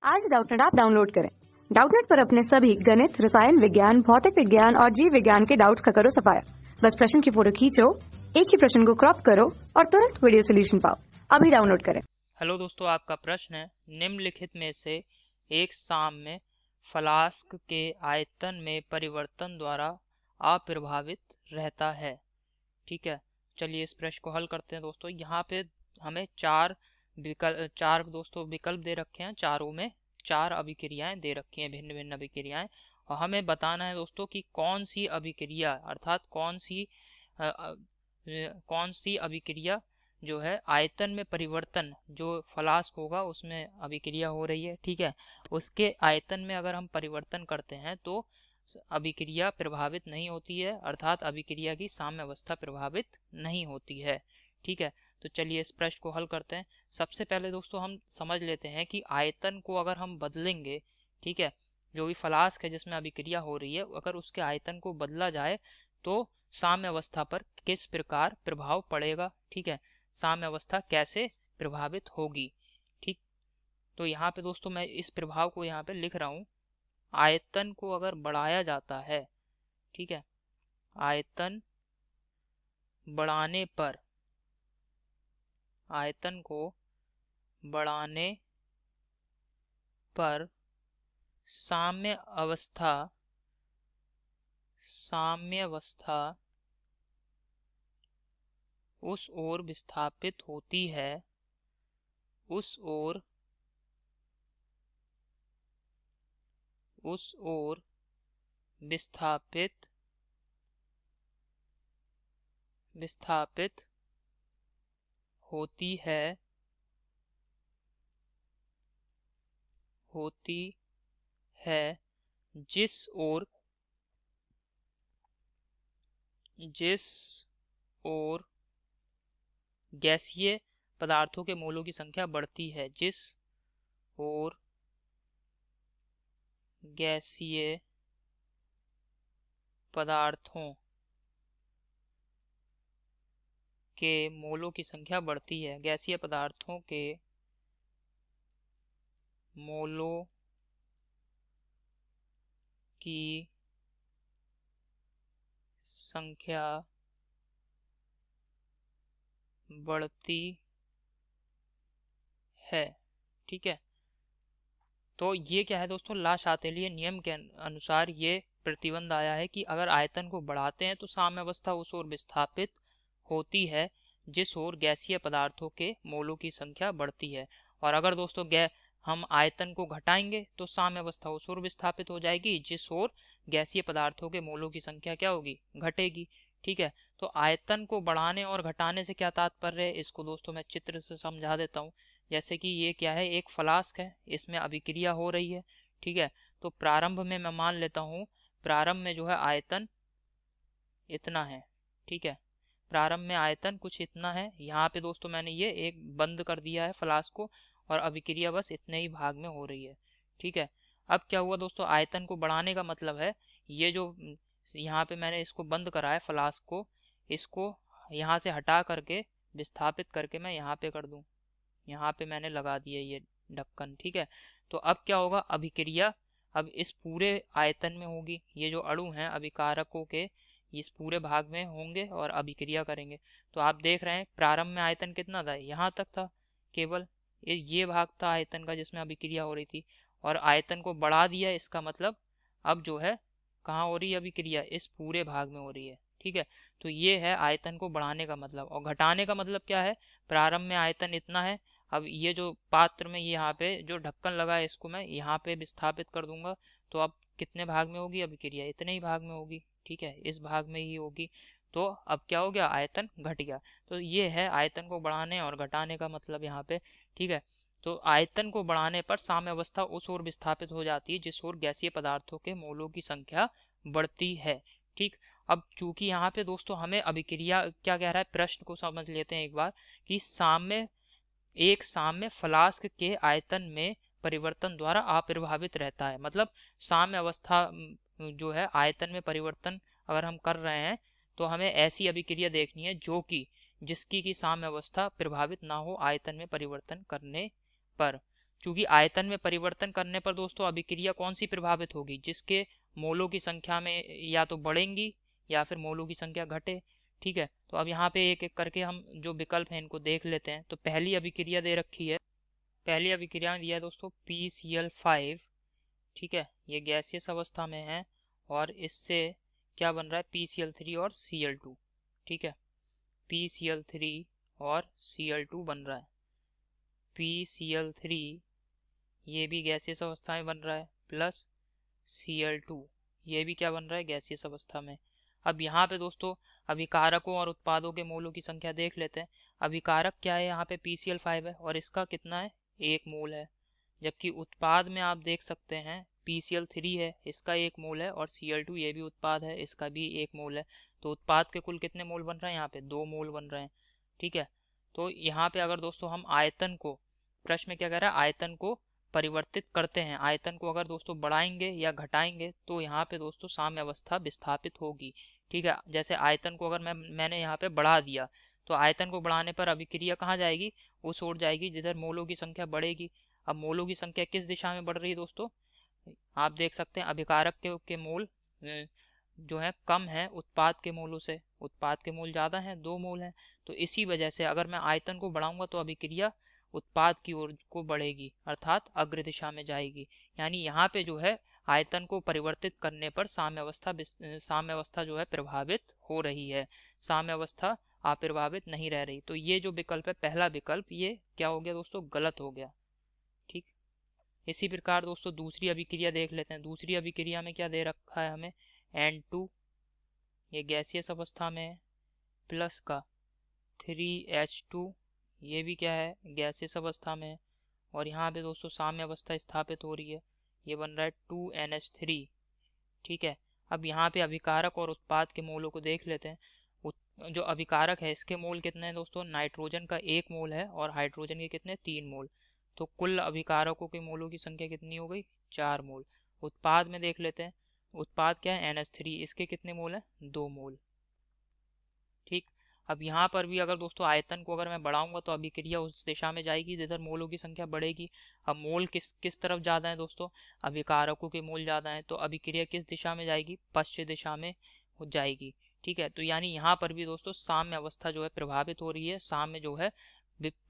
आज Doubtnut app download करें। Doubtnut पर अपने सभी गणित, रसायन विज्ञान, भौतिक विज्ञान और जीव विज्ञान के डाउट्स का करो सफाया। बस प्रश्न की फोटो खींचो, एक ही प्रश्न को क्रॉप करो और तुरंत वीडियो सोल्यूशन पाओ। अभी डाउनलोड करें। हेलो दोस्तों, आपका प्रश्न है निम्नलिखित में से एक साम्य फ्लास्क के आयतन में परिवर्तन द्वारा अप्रभावित रहता है। ठीक है, चलिए इस प्रश्न को हल करते हैं दोस्तों। यहाँ पे हमें चार दोस्तों विकल्प दे रखे हैं। चारों में चार अभिक्रियाएं दे रखी हैं, भिन्न भिन्न अभिक्रियाएं, और हमें बताना है दोस्तों कि कौन सी अभिक्रिया अर्थात कौन सी अभिक्रिया जो है आयतन में परिवर्तन, जो फ्लास्क होगा उसमें अभिक्रिया हो रही है। ठीक है, उसके आयतन में अगर हम परिवर्तन करते हैं तो अभिक्रिया प्रभावित नहीं होती है, अर्थात अभिक्रिया की साम्य अवस्था प्रभावित नहीं होती है। ठीक है, तो चलिए इस प्रश्न को हल करते हैं। सबसे पहले दोस्तों हम समझ लेते हैं कि आयतन को अगर हम बदलेंगे, ठीक है, जो भी फ्लास्क है जिसमें अभिक्रिया हो रही है, अगर उसके आयतन को बदला जाए तो साम्य अवस्था पर किस प्रकार प्रभाव पड़ेगा। ठीक है, साम्य अवस्था कैसे प्रभावित होगी। ठीक, तो यहाँ पे दोस्तों मैं इस प्रभाव को यहाँ पे लिख रहा हूँ। आयतन को अगर बढ़ाया जाता है, ठीक है, आयतन बढ़ाने पर, आयतन को बढ़ाने पर साम्य अवस्था उस ओर विस्थापित होती है, उस ओर विस्थापित होती है जिस ओर गैसीय पदार्थों के मोलों की संख्या बढ़ती है, जिस ओर गैसीय पदार्थों के मोलों की संख्या बढ़ती है, गैसीय पदार्थों के मोलों की संख्या बढ़ती है। ठीक है, तो ये क्या है दोस्तों, ला शातेलिय नियम के अनुसार ये प्रतिबंध आया है कि अगर आयतन को बढ़ाते हैं तो साम्य अवस्था उस ओर विस्थापित होती है जिस ओर गैसीय पदार्थों के मोलों की संख्या बढ़ती है, और अगर दोस्तों हम आयतन को घटाएंगे तो साम्य अवस्था उस ओर विस्थापित हो जाएगी जिस ओर गैसीय पदार्थों के मोलों की संख्या क्या होगी, घटेगी। ठीक है, तो आयतन को बढ़ाने और घटाने से क्या तात्पर्य है, इसको दोस्तों मैं चित्र से समझा देता हूँ। जैसे कि ये क्या है, एक फ्लास्क है, इसमें अभिक्रिया हो रही है। ठीक है, तो प्रारंभ में मैं मान लेता हूँ, प्रारंभ में जो है आयतन इतना है। ठीक है, प्रारंभ में आयतन कुछ इतना है। यहाँ पे दोस्तों मैंने ये एक बंद कर दिया है फ्लास्क को, और अभिक्रिया बस इतने ही भाग में हो रही है। ठीक है, अब क्या हुआ दोस्तों, आयतन को बढ़ाने का मतलब है ये जो यहाँ पे मैंने इसको बंद करा है फ्लास्क को, इसको यहाँ से हटा करके विस्थापित करके मैं यहाँ पे कर दूं, यहाँ पे मैंने लगा दिया ये ढक्कन। ठीक है, तो अब क्या होगा, अभिक्रिया अब इस पूरे आयतन में होगी। ये जो अणु हैं अभिकारकों के इस पूरे भाग में होंगे और अभिक्रिया करेंगे। तो आप देख रहे हैं प्रारंभ में आयतन कितना था, यहाँ तक था, केवल ये भाग था आयतन का जिसमें अभिक्रिया हो रही थी, और आयतन को बढ़ा दिया, इसका मतलब अब जो है कहाँ हो रही है अभिक्रिया, इस पूरे भाग में हो रही है। ठीक है, तो ये है आयतन को बढ़ाने का मतलब, और घटाने का मतलब क्या है, प्रारंभ में आयतन इतना है, अब ये जो पात्र में ये यहाँ पे जो ढक्कन लगा है इसको मैं यहाँ पे विस्थापित कर दूंगा, तो अब कितने भाग में होगी अभिक्रिया, इतने ही भाग में होगी। ठीक है, इस भाग में ही होगी, तो अब क्या हो गया, आयतन घट गया। तो ये है आयतन को बढ़ाने और घटाने का मतलब यहाँ पे। ठीक है, तो आयतन को बढ़ाने पर साम्य अवस्था उस ओर विस्थापित हो जाती है जिस ओर गैसीय पदार्थों के मोलों की संख्या बढ़ती है। ठीक, अब चूंकि यहाँ पे दोस्तों हमें अभिक्रिया क्या कह रहा है, प्रश्न को समझ लेते हैं एक बार, कि एक साम्य फ्लास्क के आयतन में परिवर्तन द्वारा अप्रभावित रहता है। मतलब साम्य अवस्था जो है आयतन में परिवर्तन अगर हम कर रहे हैं तो हमें ऐसी अभिक्रिया देखनी है जो कि जिसकी की साम्य अवस्था प्रभावित ना हो आयतन में परिवर्तन करने पर। चूंकि आयतन में परिवर्तन करने पर दोस्तों अभिक्रिया कौन सी प्रभावित होगी, जिसके मोलों की संख्या में या तो बढ़ेंगी या फिर मोलों की संख्या घटे। ठीक है, तो अब यहाँ पे एक एक करके हम जो विकल्प हैं इनको देख लेते हैं। तो पहली अभिक्रिया दे रखी है, पहली अभिक्रिया में दिया है दोस्तों PCl5। ठीक है, ये गैसियस अवस्था में है और इससे क्या बन रहा है PCl3 और Cl2। ठीक है, PCl3 और Cl2 बन रहा है। PCl3 ये भी गैसियस अवस्था में बन रहा है प्लस Cl2 ये भी क्या बन रहा है गैसियस अवस्था में। अब यहाँ पे दोस्तों अभिकारकों और उत्पादों के मोलों की संख्या देख लेते हैं। अभिकारक क्या है, यहाँ पे PCl5 है और इसका कितना है 1 मोल है, जबकि उत्पाद में आप देख सकते हैं PCl3 है, इसका 1 मोल है और Cl2 ये भी उत्पाद है, इसका भी 1 मोल है। तो उत्पाद के कुल कितने मोल बन रहे हैं, यहाँ पे 2 मोल बन रहे हैं। ठीक है, तो यहाँ पे अगर दोस्तों हम आयतन को, प्रश्न में क्या कह रहा है, आयतन को परिवर्तित करते हैं, आयतन को अगर दोस्तों बढ़ाएंगे या घटाएंगे तो यहाँ पे दोस्तों साम्य अवस्था विस्थापित होगी। ठीक है, जैसे आयतन को अगर मैंने यहाँ पे बढ़ा दिया तो आयतन को बढ़ाने पर अभिक्रिया कहाँ जाएगी, उस ओर जाएगी जिधर मोलों की संख्या बढ़ेगी। अब मोलों की संख्या किस दिशा में बढ़ रही है दोस्तों, आप देख सकते हैं अभिकारक के मोल जो है कम है उत्पाद के मोलों से, उत्पाद के मोल ज़्यादा हैं, 2 मोल हैं। तो इसी वजह से अगर मैं आयतन को बढ़ाऊंगा तो अभिक्रिया उत्पाद की ओर को बढ़ेगी अर्थात अग्र दिशा में जाएगी। यानी यहाँ पे जो है आयतन को परिवर्तित करने पर साम्य अवस्था जो है प्रभावित हो रही है, साम्य अवस्था अप्रभावित नहीं रह रही। तो ये जो विकल्प है पहला विकल्प ये क्या हो गया दोस्तों, गलत हो गया। ठीक, इसी प्रकार दोस्तों दूसरी अभिक्रिया देख लेते हैं। दूसरी अभिक्रिया में क्या दे रखा है हमें N2, ये गैसियस अवस्था में है, प्लस का 3H2 ये भी क्या है गैसियस अवस्था में है और यहाँ पे दोस्तों साम्य अवस्था स्थापित हो रही है, ये बन रहा है 2NH3। ठीक है, अब यहाँ पे अभिकारक और उत्पाद के मोलों को देख लेते हैं। जो अभिकारक है इसके मोल कितने हैं दोस्तों, नाइट्रोजन का 1 मोल है और हाइड्रोजन के कितने 3 मोल। तो कुल अभिकारकों के मोलों की संख्या कितनी हो गई 4 मोल। उत्पाद में देख लेते हैं, उत्पाद क्या है NH3, इसके कितने मोल हैं 2 मोल। ठीक, अब यहाँ पर भी अगर दोस्तों आयतन को अगर मैं बढ़ाऊंगा तो अभिक्रिया उस दिशा में जाएगी जिधर मोलों की संख्या बढ़ेगी। अब मोल किस किस तरफ ज़्यादा है दोस्तों, अभिकारकों के मोल ज़्यादा हैं तो अभिक्रिया किस दिशा में जाएगी, पश्चिम दिशा में हो जाएगी। ठीक है, तो यानी यहाँ पर भी दोस्तों साम्य अवस्था जो है प्रभावित हो रही है, साम्य जो है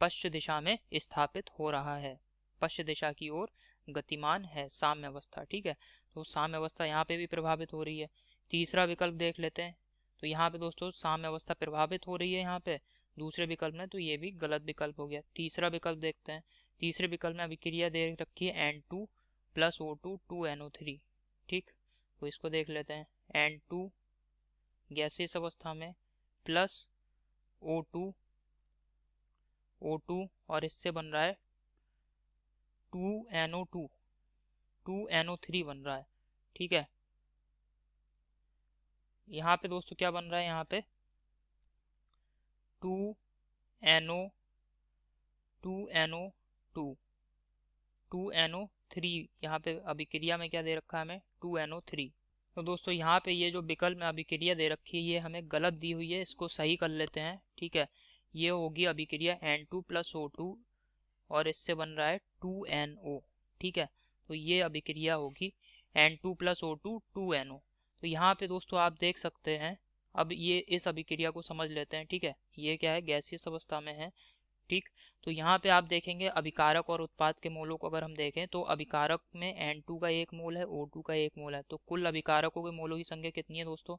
पश्चिम दिशा में स्थापित हो रहा है, पश्चिम दिशा की ओर गतिमान है साम्य अवस्था। ठीक है, तो साम्य अवस्था यहाँ पे भी प्रभावित हो रही है। तीसरा विकल्प देख लेते हैं। तो यहाँ पे दोस्तों साम्य अवस्था प्रभावित हो रही है यहाँ पे दूसरे विकल्प में, तो ये भी गलत विकल्प हो गया। तीसरा विकल्प देखते हैं। तीसरे विकल्प में अभिक्रिया दे रखी है N2 प्लस O2 2NO3। ठीक, तो इसको देख लेते हैं। N2 गैसियस अवस्था में प्लस O2 और इससे बन रहा है 2NO2 2NO3 बन रहा है। ठीक है, यहाँ पे दोस्तों क्या बन रहा है, यहाँ पे 2NO2 यहाँ पे अभिक्रिया में क्या दे रखा है हमें 2NO3। तो दोस्तों यहाँ पे ये जो विकल्प में अभिक्रिया दे रखी है ये हमें गलत दी हुई है, इसको सही कर लेते हैं। ठीक है, ये होगी अभिक्रिया N2 प्लस O2 और इससे बन रहा है 2NO। ठीक है, तो ये अभिक्रिया होगी N2 प्लस O2 2NO। तो यहाँ पे दोस्तों आप देख सकते हैं, अब ये इस अभिक्रिया को समझ लेते हैं। ठीक है, ये क्या है गैसियस अवस्था में है। ठीक, तो यहाँ पे आप देखेंगे अभिकारक और उत्पाद के मोलों को अगर हम देखें तो अभिकारक में N2 का 1 मोल है, O2 का 1 मोल है, तो कुल अभिकारकों के मोलों की संख्या कितनी है दोस्तों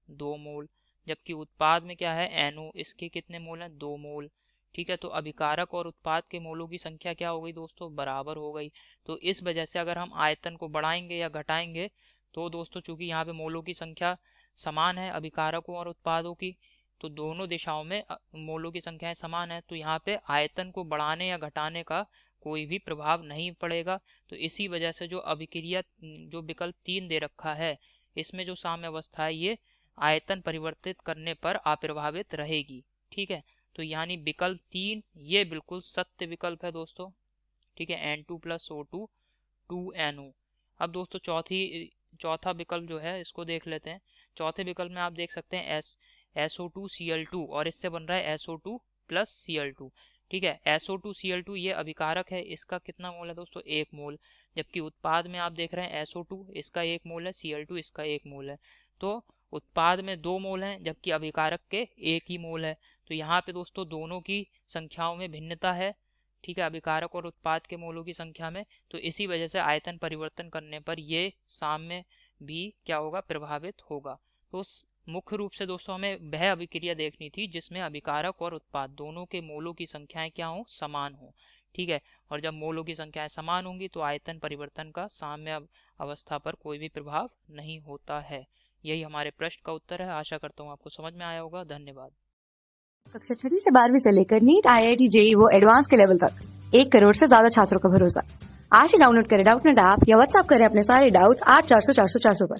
2 मोल। जबकि उत्पाद में क्या है NO, इसके कितने मोल हैं 2 मोल। ठीक है, तो अभिकारक और उत्पाद के मोलों की संख्या क्या हो गई दोस्तों बराबर हो गई। तो इस वजह से अगर हम आयतन को बढ़ाएंगे या घटाएंगे तो दोस्तों चूंकि यहाँ पे मोलों की संख्या समान है अभिकारकों और उत्पादों की, तो दोनों दिशाओं में मोलों की संख्याएं समान है, तो यहाँ पे आयतन को बढ़ाने या घटाने का कोई भी प्रभाव नहीं पड़ेगा। तो इसी वजह से जो अभिक्रिया जो विकल्प 3 दे रखा है इसमें जो साम्य अवस्था है ये आयतन परिवर्तित करने पर अप्रभावित रहेगी। ठीक है, तो यानी विकल्प 3 ये बिल्कुल सत्य विकल्प है दोस्तों। ठीक है, N2 प्लस O2 2NO। अब दोस्तों चौथा विकल्प जो है इसको देख लेते हैं। चौथे विकल्प में आप देख सकते हैं SO2 Cl2 और इससे बन रहा है SO2 प्लस Cl2। ठीक है। SO2Cl2 ये अभिकारक है, इसका कितना मोल है दोस्तों? 1 मोल। जबकि उत्पाद में आप देख रहे हैं SO2 इसका 1 मोल है, Cl2 इसका 1 मोल है। तो उत्पाद में 2 मोल हैं जबकि अभिकारक के 1 ही मोल है। तो यहाँ पे दोस्तों दोनों की संख्याओं में भिन्नता है, ठीक है, अभिकारक और उत्पाद के मोलों की संख्या में। तो इसी वजह से आयतन परिवर्तन करने पर ये साम्य भी क्या होगा? प्रभावित होगा। तो मुख्य रूप से दोस्तों हमें वह अभिक्रिया देखनी थी जिसमें अभिकारक और उत्पाद दोनों के मोलों की संख्याएं क्या हो? समान हो, ठीक है। और जब मोलों की संख्याएं समान होंगी तो आयतन परिवर्तन का साम्य अवस्था पर कोई भी प्रभाव नहीं होता है। यही हमारे प्रश्न का उत्तर है। आशा करता हूँ आपको समझ में आया होगा। धन्यवाद। कक्षा 6 से 12वीं से लेकर नीट, IIT, JEE वो एडवांस के लेवल तक 1 करोड़ से ज्यादा छात्रों का भरोसा। आज ही डाउनलोड करें डाउटनेट ऐप या व्हाट्सएप करें अपने सारे डाउट्स 8400 400 400 पर।